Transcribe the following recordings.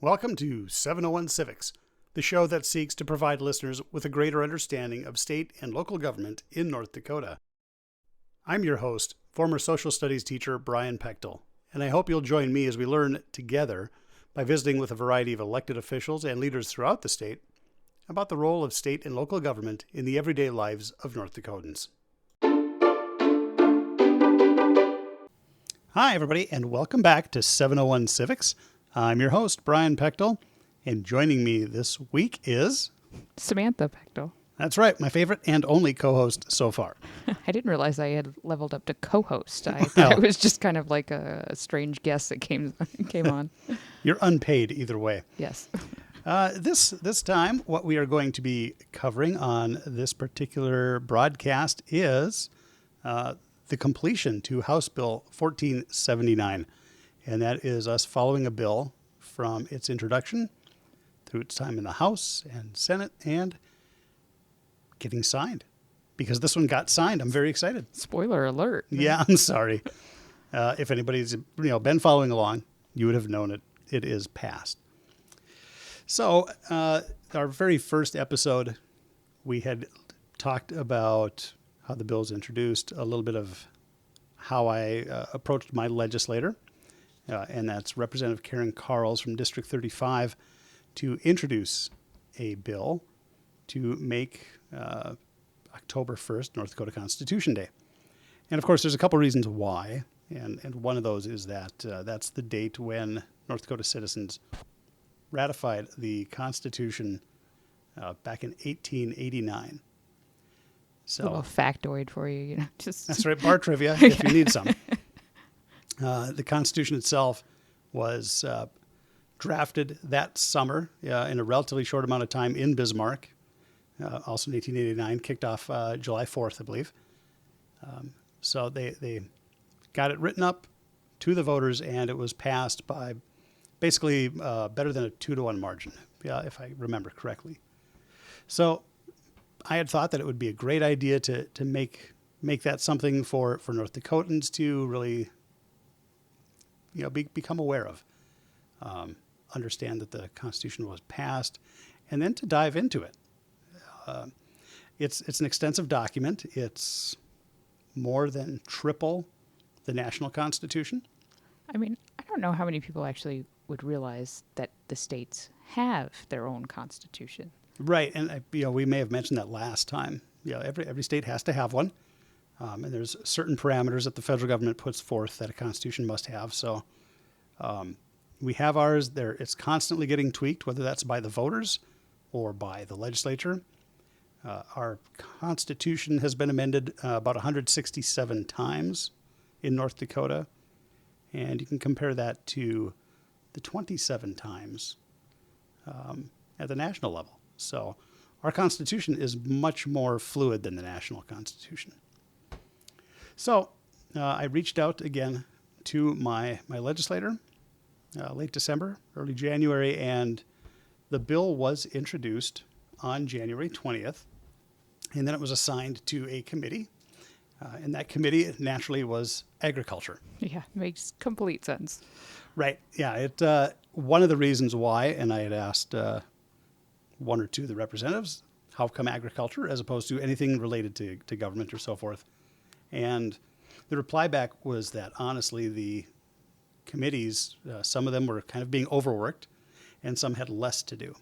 Welcome to 701 Civics, the show that seeks to provide listeners with a greater understanding of state and local government in North Dakota. I'm your host, former social studies teacher Brian Pechtel, and I hope you'll join me as we learn together by visiting with a variety of elected officials and leaders throughout the state about the role of state and local government in the everyday lives of North Dakotans. Hi, everybody, and welcome back to 701 Civics. I'm your host, Brian Pechtel, and joining me this week is... Samantha Pechtel. That's right, my favorite and only co-host so far. I didn't realize I had leveled up to co-host. I thought it was just kind of like a strange guest that came on. You're unpaid either way. Yes. This time, what we are going to be covering on this particular broadcast is the completion to House Bill 1479. And that is us following a bill from its introduction through its time in the House and Senate and getting signed. Because this one got signed. I'm very excited. Spoiler alert. Yeah, I'm sorry. If anybody's been following along, you would have known it. It is passed. So our very first episode, we had talked about how the bill is introduced, a little bit of how I approached my legislator. And that's Representative Karen Carls from District 35 to introduce a bill to make October 1st North Dakota Constitution Day. And of course, there's a couple reasons why. And one of those is that that's the date when North Dakota citizens ratified the Constitution back in 1889. So, a little factoid for you, just that's right, bar trivia if you need some. The Constitution itself was drafted that summer in a relatively short amount of time in Bismarck, also in 1889, kicked off July 4th, I believe. So they got it written up to the voters, and it was passed by basically better than a 2-to-1 margin, if I remember correctly. So I had thought that it would be a great idea to make that something for North Dakotans to really become aware of, understand that the Constitution was passed, and then to dive into it. It's an extensive document. It's more than triple the national Constitution. I mean, I don't know how many people actually would realize that the states have their own Constitution. Right, and we may have mentioned that last time. Every state has to have one. And there's certain parameters that the federal government puts forth that a constitution must have. So we have ours there. It's constantly getting tweaked, whether that's by the voters or by the legislature. Our constitution has been amended about 167 times in North Dakota. And you can compare that to the 27 times at the national level. So our Constitution is much more fluid than the national Constitution. So I reached out again to my legislator late December, early January, and the bill was introduced on January 20th, and then it was assigned to a committee, and that committee naturally was agriculture. Yeah, makes complete sense. Right. Yeah. One of the reasons why, and I had asked one or two of the representatives, how come agriculture as opposed to anything related to government or so forth? And the reply back was that, honestly, the committees, some of them were kind of being overworked, and some had less to do.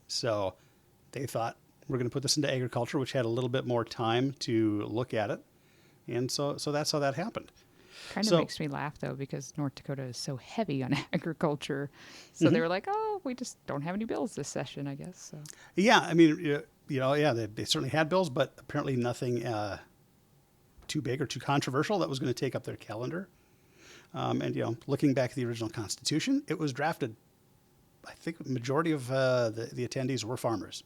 So they thought, we're going to put this into agriculture, which had a little bit more time to look at it. And so that's how that happened. Kind of makes me laugh, though, because North Dakota is so heavy on agriculture. So they were like, oh, we just don't have any bills this session, I guess. So. Yeah, I mean, they certainly had bills, but apparently nothing too big or too controversial that was going to take up their calendar. And looking back at the original Constitution, it was drafted, I think the majority of the attendees were farmers.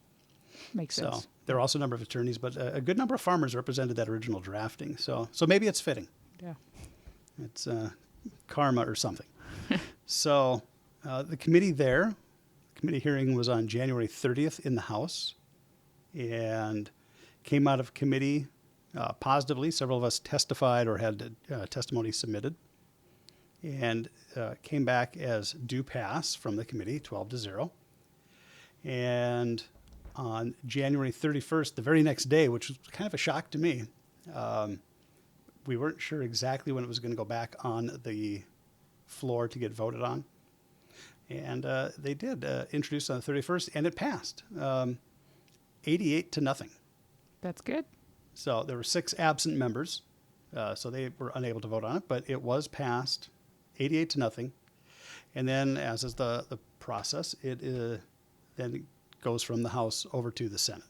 Makes sense. So there are also a number of attorneys, but a good number of farmers represented that original drafting. So maybe it's fitting. Yeah. It's karma or something. So the committee hearing was on January 30th in the House and came out of committee positively. Several of us testified or had testimony submitted. and came back as do pass from the committee, 12-0. And on January 31st, the very next day, which was kind of a shock to me, we weren't sure exactly when it was going to go back on the floor to get voted on. And they did introduce on the 31st, and it passed 88-0. That's good. So there were 6 absent members, so they were unable to vote on it, but it was passed 88-0. And then, as is the process, it then goes from the House over to the Senate.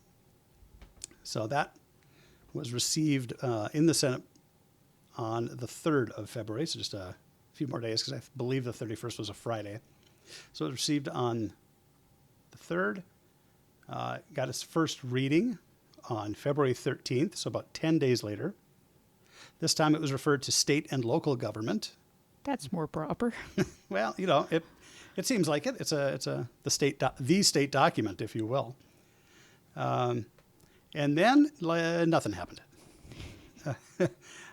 So that was received in the Senate on the 3rd of February, so just a few more days, because I believe the 31st was a Friday. So it was received on the 3rd, got its first reading on February 13th, so about 10 days later. This time it was referred to state and local government. That's more proper. Well, it seems like it. It's the state document, if you will. And then nothing happened.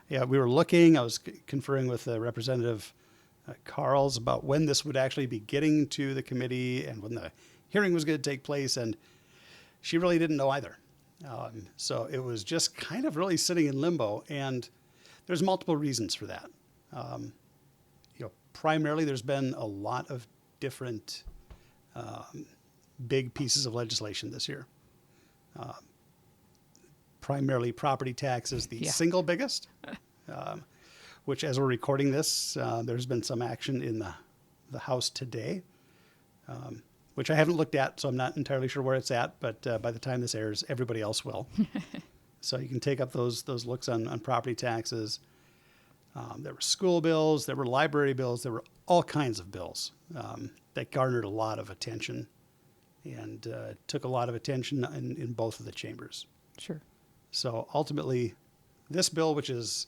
Yeah, we were looking. I was conferring with Representative Carls about when this would actually be getting to the committee and when the hearing was going to take place, and she really didn't know either. So it was just kind of really sitting in limbo, and there's multiple reasons for that. Primarily, there's been a lot of different big pieces of legislation this year. Primarily property taxes, the single biggest, which as we're recording this, there's been some action in the House today, which I haven't looked at, so I'm not entirely sure where it's at, but by the time this airs, everybody else will. So you can take up those looks on property taxes. There were school bills, there were library bills, there were all kinds of bills that garnered a lot of attention and took a lot of attention in both of the chambers. Sure. So ultimately, this bill, which is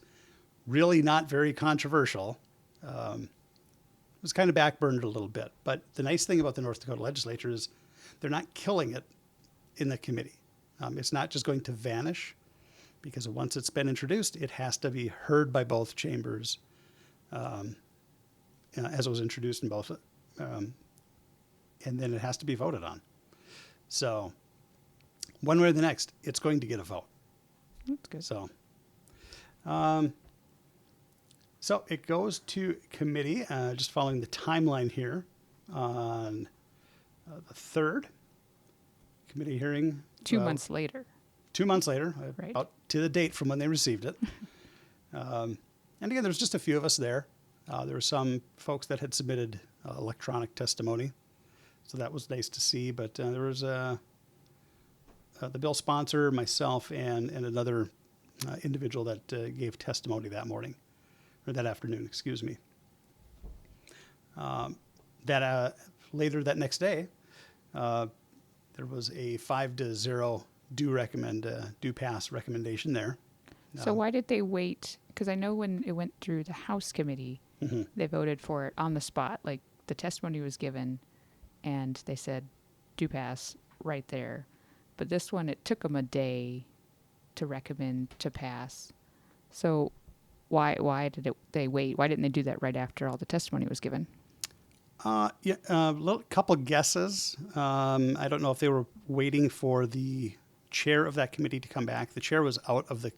really not very controversial, was kind of backburned a little bit. But the nice thing about the North Dakota legislature is they're not killing it in the committee. It's not just going to vanish, because once it's been introduced, it has to be heard by both chambers, as it was introduced in both, and then it has to be voted on. So one way or the next, it's going to get a vote. That's good. So it goes to committee, just following the timeline here, on the 3rd. Committee hearing. 2 months later. 2 months later, Right. about to the date from when they received it. And again, there's just a few of us there. There were some folks that had submitted electronic testimony, so that was nice to see. But there was the bill sponsor, myself, and another individual that gave testimony that morning, or that afternoon, excuse me. Later that next day, there was a 5-0 do pass recommendation there. So why did they wait? Because I know when it went through the House committee, they voted for it on the spot. Like the testimony was given, and they said do pass right there. But this one, it took them a day to recommend to pass. So why did they wait? Why didn't they do that right after all the testimony was given? Couple guesses. I don't know if they were waiting for the chair of that committee to come back. The chair was out of the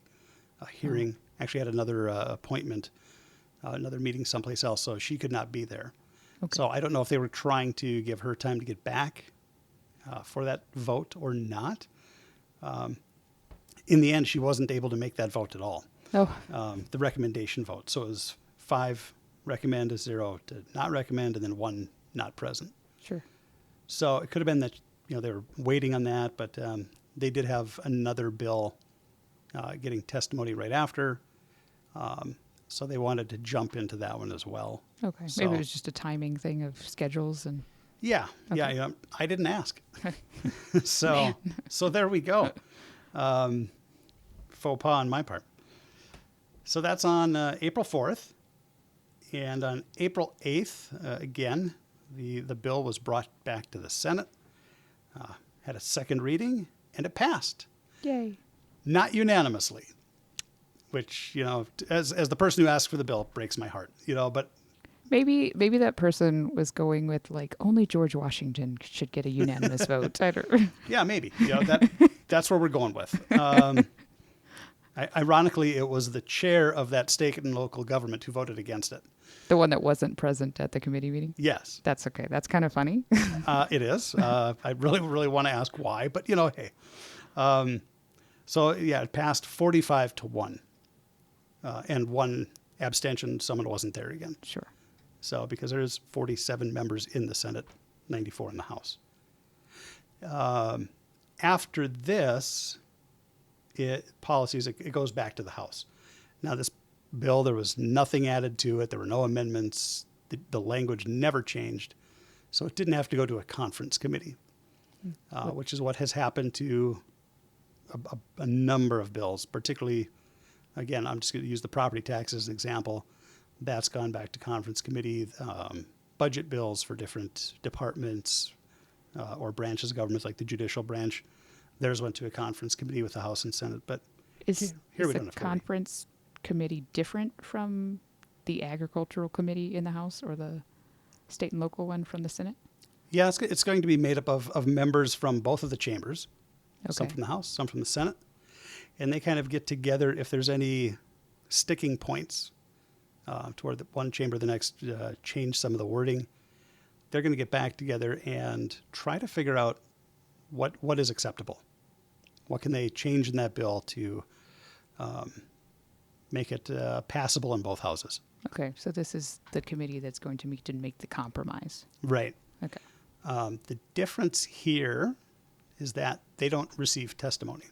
hearing. Actually had another appointment, another meeting someplace else, so she could not be there. Okay. So I don't know if they were trying to give her time to get back for that vote or not. In the end, she wasn't able to make that vote at all. Oh. The recommendation vote. So it was 5 recommend, 0 to not recommend, and then 1 not present. Sure. So it could have been that they were waiting on that, but they did have another bill getting testimony right after. So they wanted to jump into that one as well. Okay. So, maybe it was just a timing thing of schedules and. Yeah. Okay. Yeah. I didn't ask. So there we go. Faux pas on my part. So that's on April 4th. And on April 8th, again, the bill was brought back to the Senate, had a second reading, and it passed. Yay. Not unanimously, which, as the person who asked for the bill, breaks my heart, but Maybe that person was going with like only George Washington should get a unanimous vote. I don't. Yeah, maybe. That's where we're going with. Ironically, it was the chair of that state and local government who voted against it. The one that wasn't present at the committee meeting? Yes. That's okay. That's kind of funny. It is. I really, really want to ask why, but hey. So yeah, it passed 45-1, and one abstention. Someone wasn't there again. Sure. So because there's 47 members in the Senate, 94 in the House. After this, it goes back to the House. Now this bill, there was nothing added to it. There were no amendments. The language never changed. So it didn't have to go to a conference committee, which is what has happened to a number of bills, particularly, again, I'm just going to use the property tax as an example. That's gone back to conference committee. Budget bills for different departments or branches of government, like the judicial branch, theirs went to a conference committee with the House and Senate. But Is we don't the have to worry. conference committee different from the agricultural committee in the House or the state and local one from the Senate? Yeah, it's going to be made up of members from both of the chambers, some Okay. from the House, some from the Senate. And they kind of get together if there's any sticking points toward the one chamber or the next, change some of the wording. They're going to get back together and try to figure out what is acceptable. What can they change in that bill to make it passable in both houses? Okay, so this is the committee that's going to meet and make the compromise. Right. Okay. The difference here is that they don't receive testimony.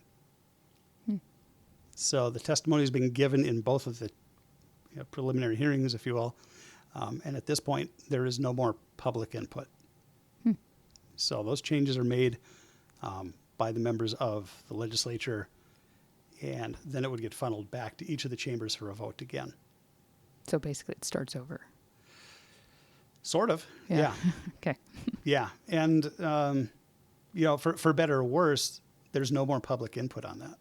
So the testimony has been given in both of the preliminary hearings, if you will. And at this point, there is no more public input. So those changes are made by the members of the legislature, and then it would get funneled back to each of the chambers for a vote again. So basically it starts over. Sort of. Yeah. Okay. Yeah. And, for better or worse, there's no more public input on that.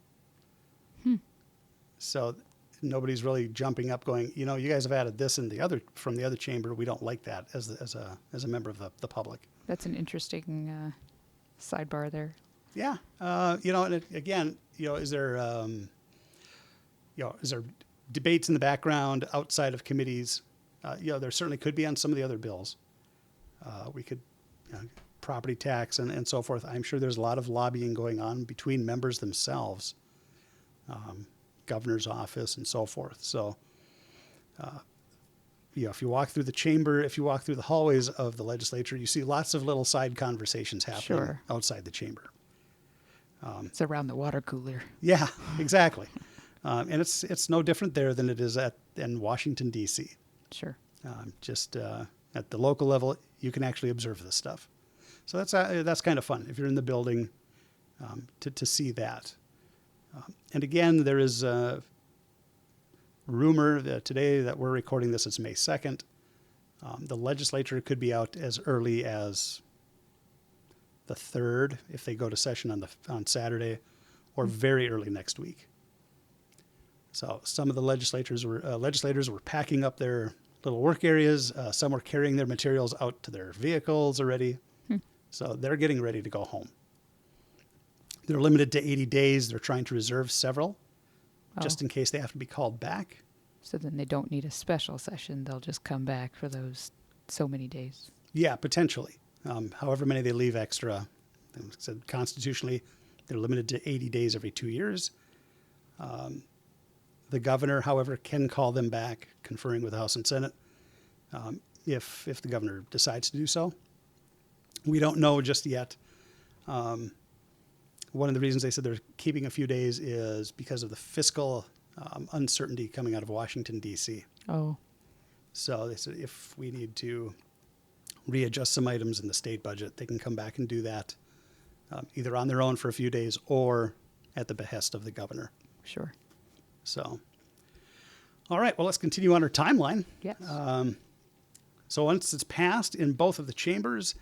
So nobody's really jumping up going, you guys have added this in from the other chamber. We don't like that as a member of the public. That's an interesting sidebar there. Yeah. And again, is there debates in the background outside of committees? There certainly could be on some of the other bills. We could, property tax and so forth. I'm sure there's a lot of lobbying going on between members themselves, governor's office and so forth. So, if you walk through the chamber, if you walk through the hallways of the legislature, you see lots of little side conversations happening outside the chamber. It's around the water cooler. Yeah, exactly. And it's no different there than it is in Washington, D.C. Sure. Just at the local level, you can actually observe this stuff. So that's kind of fun if you're in the building to see that. And again, there is a rumor that today that we're recording this, it's May 2nd. The legislature could be out as early as the 3rd if they go to session on Saturday, or very early next week. So some of the legislators were packing up their little work areas. Some were carrying their materials out to their vehicles already. So they're getting ready to go home. They're limited to 80 days. They're trying to reserve several just in case they have to be called back. So then they don't need a special session. They'll just come back for those so many days. Yeah, potentially. However many they leave extra. Like I said, constitutionally, they're limited to 80 days every 2 years. The governor, however, can call them back, conferring with the House and Senate, if the governor decides to do so. We don't know just yet. One of the reasons they said they're keeping a few days is because of the fiscal uncertainty coming out of Washington, D.C. Oh. So they said if we need to readjust some items in the state budget, they can come back and do that either on their own for a few days or at the behest of the governor. Sure. So, all right, well, let's continue on our timeline. Yes. So once it's passed in both of the chambers,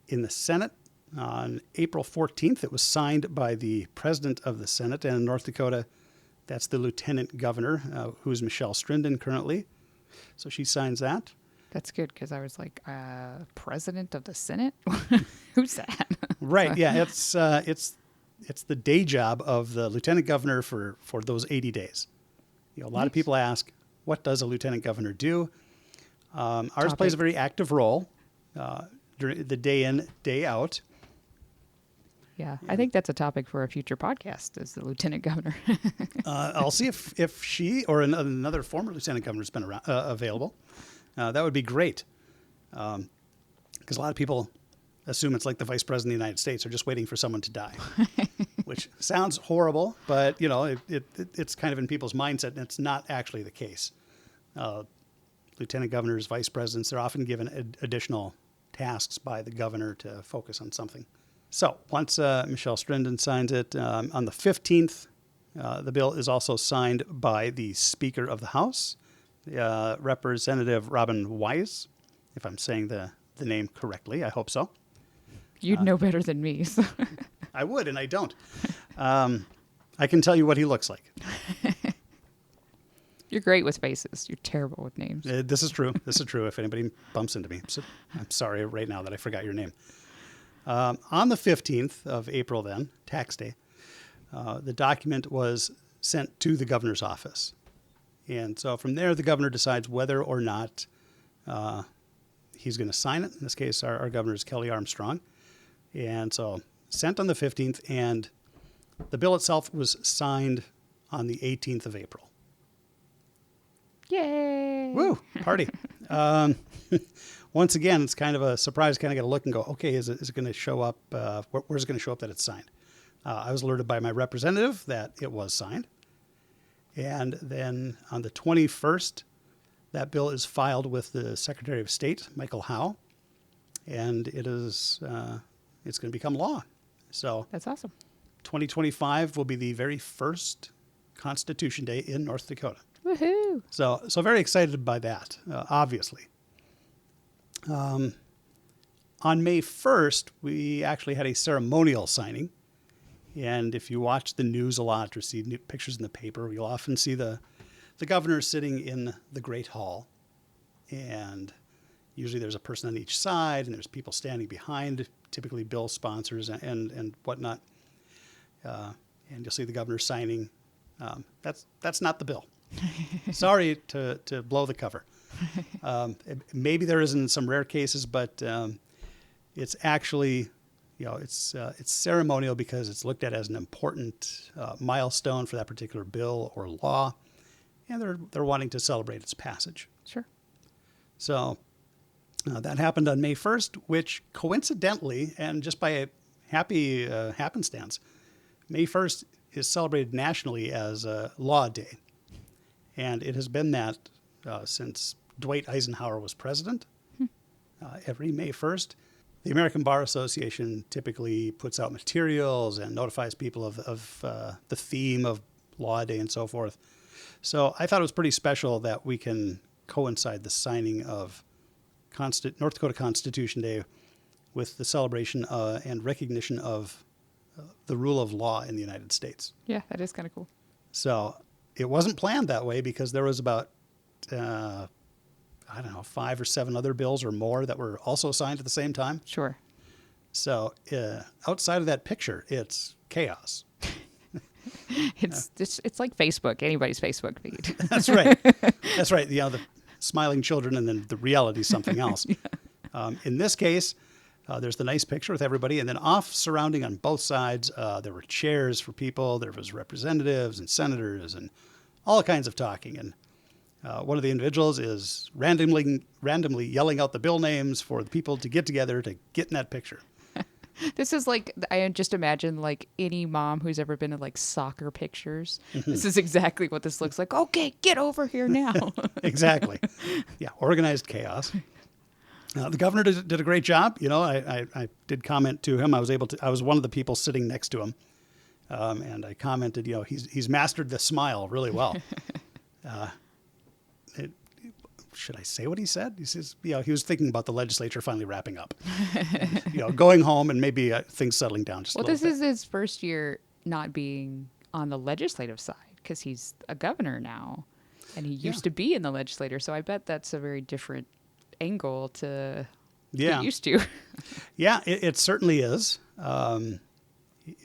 in the Senate, on April 14th, it was signed by the president of the Senate, and in North Dakota, that's the lieutenant governor, who is Michelle Strinden currently. So she signs that. That's good because I was like, president of the Senate? Who's that? Right. Yeah. It's the day job of the lieutenant governor for those 80 days. A lot Nice. of people ask, what does a lieutenant governor do? Ours Topic. plays a very active role during the day in, day out. Yeah, I think that's a topic for a future podcast, is the lieutenant governor. I'll see if she or another former lieutenant governor has been around, available. That would be great. Because a lot of people assume it's like the vice president of the United States are just waiting for someone to die, which sounds horrible, but it's kind of in people's mindset, and it's not actually the case. Lieutenant governors, vice presidents, they're often given additional tasks by the governor to focus on something. So once Michelle Strinden signs it, on the 15th, the bill is also signed by the Speaker of the House, Representative Robin Wise, if I'm saying the name correctly. I hope so. You'd know better than me. So. I would, and I don't. I can tell you what he looks like. You're great with faces. You're terrible with names. This is true. This is true if anybody bumps into me. So I'm sorry right now that I forgot your name. On the 15th of April then, tax day, the document was sent to the governor's office. And so from there, the governor decides whether or not he's going to sign it. In this case, our governor is Kelly Armstrong. And so sent on the 15th, and the bill itself was signed on the 18th of April. Yay! Woo! Party. Once again, it's kind of a surprise. Kind of got to look and go, okay, is it going to show up? Where's it going to show up that it's signed? I was alerted by my representative that it was signed. And then on the 21st, that bill is filed with the Secretary of State, Michael Howe, and it's going to become law. So That's awesome. 2025 will be the very first Constitution Day in North Dakota. Woohoo! So very excited by that, obviously. On May 1st, we actually had a ceremonial signing. And if you watch the news a lot or see pictures in the paper, you'll often see the governor sitting in the Great Hall. And usually there's a person on each side, and there's people standing behind, typically bill sponsors and whatnot. And you'll see the governor signing. That's not the bill. Sorry to blow the cover. Maybe there is in some rare cases, but it's actually, it's ceremonial because it's looked at as an important milestone for that particular bill or law, and they're wanting to celebrate its passage. Sure. So that happened on May 1st, which coincidentally, and just by a happy happenstance, May 1st is celebrated nationally as Law Day. And it has been that since Dwight Eisenhower was president. Every May 1st, the American Bar Association typically puts out materials and notifies people of the theme of Law Day and so forth. So I thought it was pretty special that we can coincide the signing of North Dakota Constitution Day with the celebration and recognition of the rule of law in the United States. Yeah, that is kind of cool. So it wasn't planned that way because there was about, 5 or 7 other bills or more that were also signed at the same time. Sure. So outside of that picture, it's chaos. It's like Facebook, anybody's Facebook feed. That's right. That's right. The smiling children and then the reality is something else. Yeah. In this case, there's the nice picture with everybody. And then off surrounding on both sides, there were chairs for people. There was representatives and senators and all kinds of talking. And one of the individuals is randomly yelling out the bill names for the people to get together to get in that picture. This is like, I just imagine like any mom who's ever been to like soccer pictures. This is exactly what this looks like. Okay, get over here now. Exactly. Yeah, organized chaos. The governor did a great job. I did comment to him. I was one of the people sitting next to him. And I commented, he's mastered the smile really well. Should I say what he said? He says, he was thinking about the legislature finally wrapping up, and, going home and maybe things settling down just a little bit. Well, this is his first year not being on the legislative side because he's a governor now. And he used to be in the legislature, so I bet that's a very different angle to get used to. Yeah, it certainly is.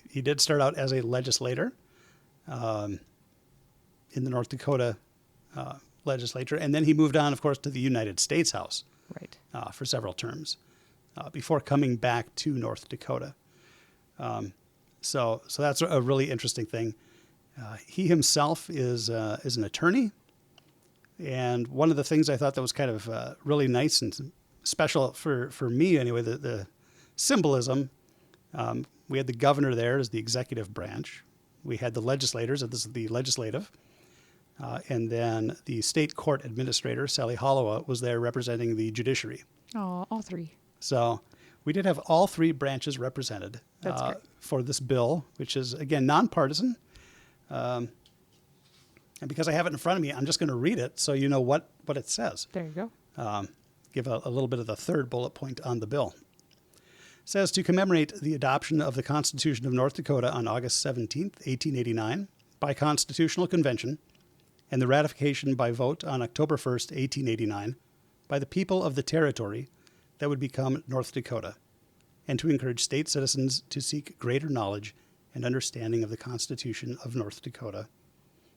He did start out as a legislator in the North Dakota legislature, and then he moved on, of course, to the United States House Right. For several terms before coming back to North Dakota. So that's a really interesting thing. He himself is an attorney, and one of the things I thought that was kind of really nice and special for me anyway, the symbolism. We had the governor there as the executive branch. We had the legislators, this is the legislative. And then the state court administrator, Sally Hollowa, was there representing the judiciary. Oh, all three. So we did have all three branches represented for this bill, which is, again, nonpartisan. And because I have it in front of me, I'm just going to read it so you know what it says. There you go. Give a little bit of the third bullet point on the bill. It says, to commemorate the adoption of the Constitution of North Dakota on August 17th, 1889, by Constitutional Convention, and the ratification by vote on October 1st, 1889, by the people of the territory that would become North Dakota, and to encourage state citizens to seek greater knowledge and understanding of the Constitution of North Dakota.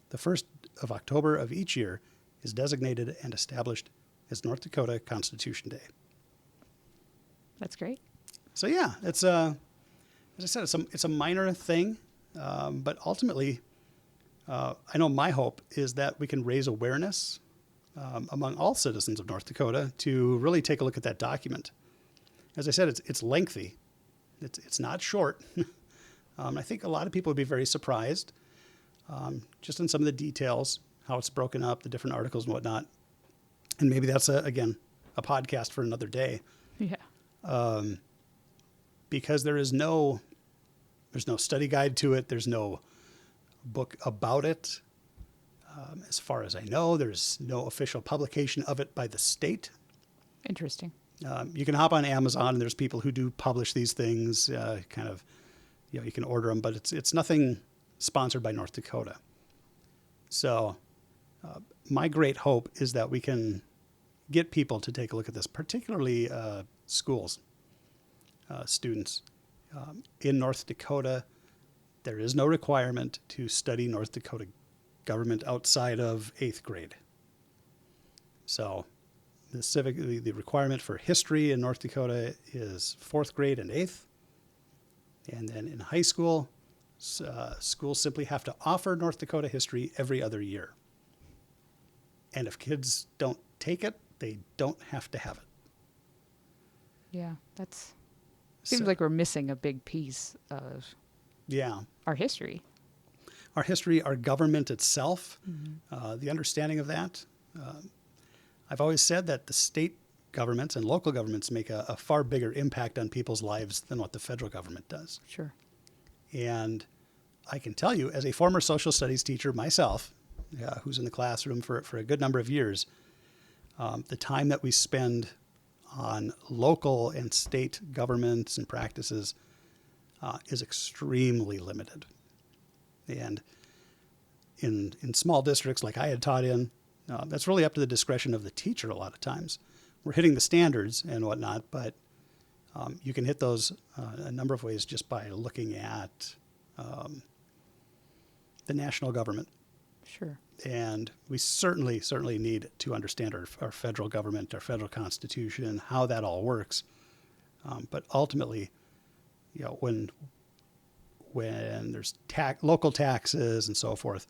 The 1st of October of each year is designated and established as North Dakota Constitution Day. That's great. So yeah, it's as I said, it's a minor thing, but ultimately, I know my hope is that we can raise awareness among all citizens of North Dakota to really take a look at that document. As I said, it's lengthy. It's not short. I think a lot of people would be very surprised just in some of the details, how it's broken up, the different articles and whatnot. And maybe that's, again, a podcast for another day. Yeah. Because there's no study guide to it. There's no book about it. As far as I know, there's no official publication of it by the state. Interesting. You can hop on Amazon, and there's people who do publish these things. You can order them, but it's nothing sponsored by North Dakota. So my great hope is that we can get people to take a look at this, particularly schools, students. In North Dakota, there is no requirement to study North Dakota government outside of 8th grade. So the requirement for history in North Dakota is 4th grade and 8th. And then in high school, schools simply have to offer North Dakota history every other year. And if kids don't take it, they don't have to have it. Yeah, seems like we're missing a big piece of our history. Our history, our government itself, the understanding of that. I've always said that the state governments and local governments make a far bigger impact on people's lives than what the federal government does. Sure. And I can tell you, as a former social studies teacher myself, who's in the classroom for a good number of years, the time that we spend on local and state governments and practices is extremely limited. And in small districts like I had taught in, that's really up to the discretion of the teacher a lot of times. We're hitting the standards and whatnot, but you can hit those a number of ways just by looking at the national government. Sure. And we certainly need to understand our federal government, our federal constitution, how that all works. But ultimately, when there's local taxes and so forth,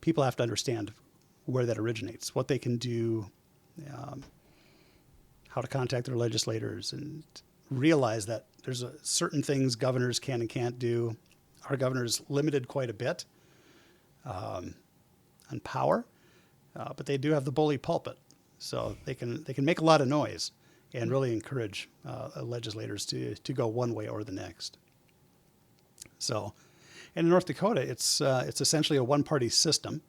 people have to understand where that originates, what they can do, how to contact their legislators, and realize that there's certain things governors can and can't do. Our governor's limited quite a bit on power, but they do have the bully pulpit, so they can make a lot of noise and really encourage legislators to go one way or the next. So, and in North Dakota, it's essentially a one-party system,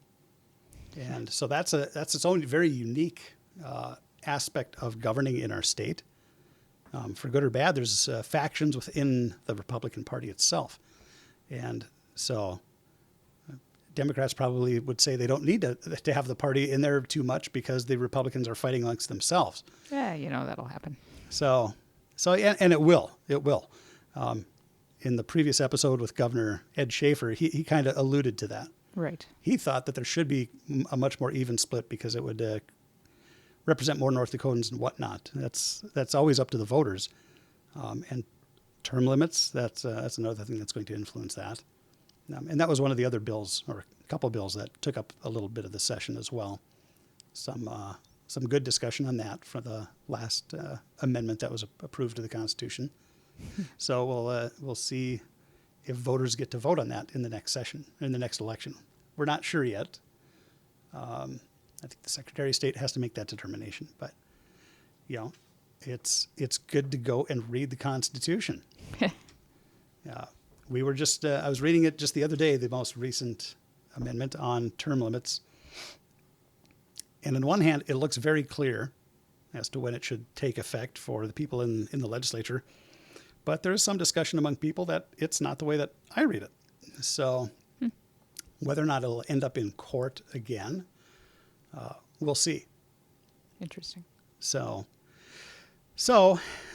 and so that's its own very unique aspect of governing in our state. For good or bad, there's factions within the Republican Party itself, and so Democrats probably would say they don't need to have the party in there too much because the Republicans are fighting amongst themselves. Yeah, that'll happen. So and it will. In the previous episode with Governor Ed Schaefer, he kind of alluded to that. Right. He thought that there should be a much more even split because it would represent more North Dakotans and whatnot. That's always up to the voters. And term limits, that's another thing that's going to influence that. And that was one of the other bills, or a couple of bills that took up a little bit of the session as well. Some good discussion on that for the last amendment that was approved to the Constitution. So we'll see if voters get to vote on that in the next session, in the next election. We're not sure yet. I think the Secretary of State has to make that determination. But, it's good to go and read the Constitution. We were just, I was reading it just the other day, the most recent amendment on term limits. And on one hand, it looks very clear as to when it should take effect for the people in the legislature. But there is some discussion among people that it's not the way that I read it. So whether or not it'll end up in court again, we'll see. Interesting. So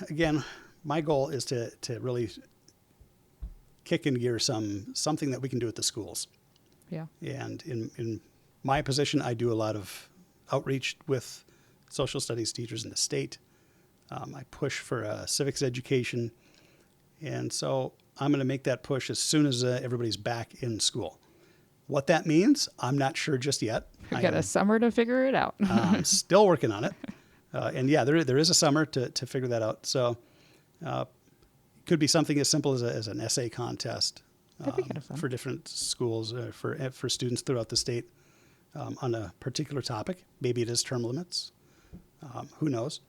again, my goal is to really kick in gear something that we can do at the schools. Yeah. And in my position, I do a lot of outreach with social studies teachers in the state. I push for civics education. And so I'm going to make that push as soon as everybody's back in school. What that means, I'm not sure just yet. We've got a summer to figure it out. I'm still working on it. And yeah, there is a summer to figure that out. So it could be something as simple as an essay contest That'd be kind of fun. for different schools, for students throughout the state on a particular topic. Maybe it is term limits. Who knows?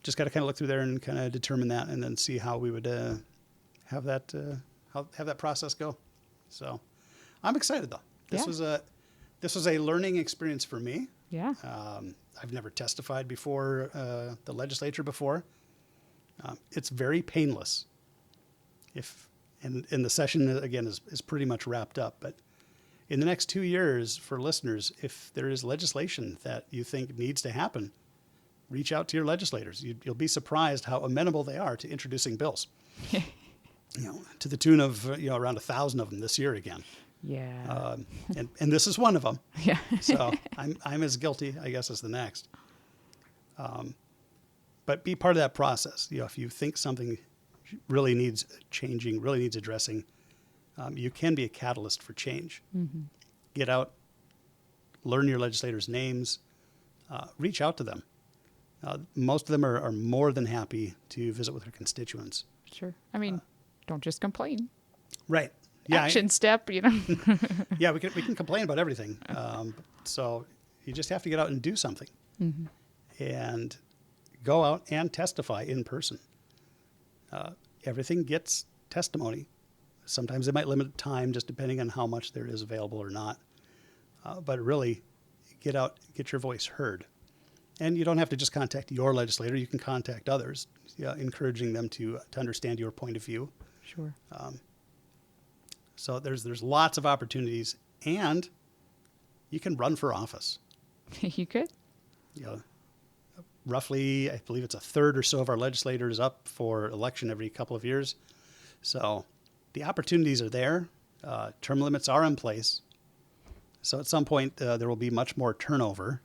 Just got to kind of look through there and kind of determine that, and then see how we would have that process go. So I'm excited though. This was a learning experience for me. Yeah. I've never testified before the legislature before. It's very painless. And the session again is pretty much wrapped up, but in the next 2 years, for listeners, if there is legislation that you think needs to happen, reach out to your legislators. You'll be surprised how amenable they are to introducing bills. To the tune of around 1,000 of them this year again. Yeah. And this is one of them. Yeah. So I'm as guilty, I guess, as the next. But be part of that process. If you think something really needs changing, really needs addressing, you can be a catalyst for change. Mm-hmm. Get out, learn your legislators' names, reach out to them. Most of them are more than happy to visit with their constituents. Sure. I mean, don't just complain. Right. Yeah. Action step, Yeah, we can complain about everything. So you just have to get out and do something. Mm-hmm. And go out and testify in person. Everything gets testimony. Sometimes they might limit time just depending on how much there is available or not. But really, get out, get your voice heard. And you don't have to just contact your legislator. You can contact others, encouraging them to understand your point of view. Sure. So there's lots of opportunities, and you can run for office. You could? Roughly, I believe it's a third or so of our legislators up for election every couple of years. So the opportunities are there. Term limits are in place. So at some point, there will be much more turnover,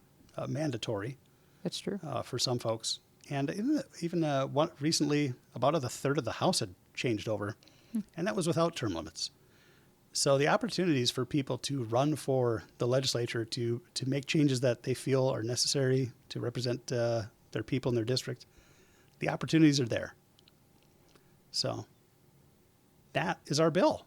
mandatory. That's true. For some folks. And even recently, about a third of the House had changed over, and that was without term limits. So the opportunities for people to run for the legislature to make changes that they feel are necessary to represent their people in their district, the opportunities are there. So that is our bill.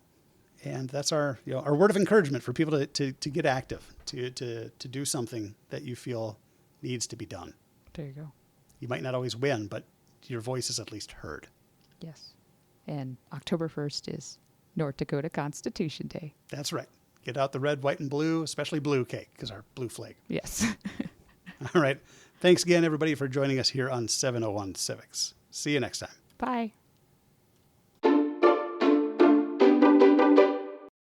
And that's our word of encouragement for people to get active, to do something that you feel needs to be done. There you go. You might not always win, but your voice is at least heard. Yes. And October 1st is North Dakota Constitution Day. That's right. Get out the red, white, and blue, especially blue cake, because our blue flag. Yes. All right. Thanks again, everybody, for joining us here on 701 Civics. See you next time. Bye.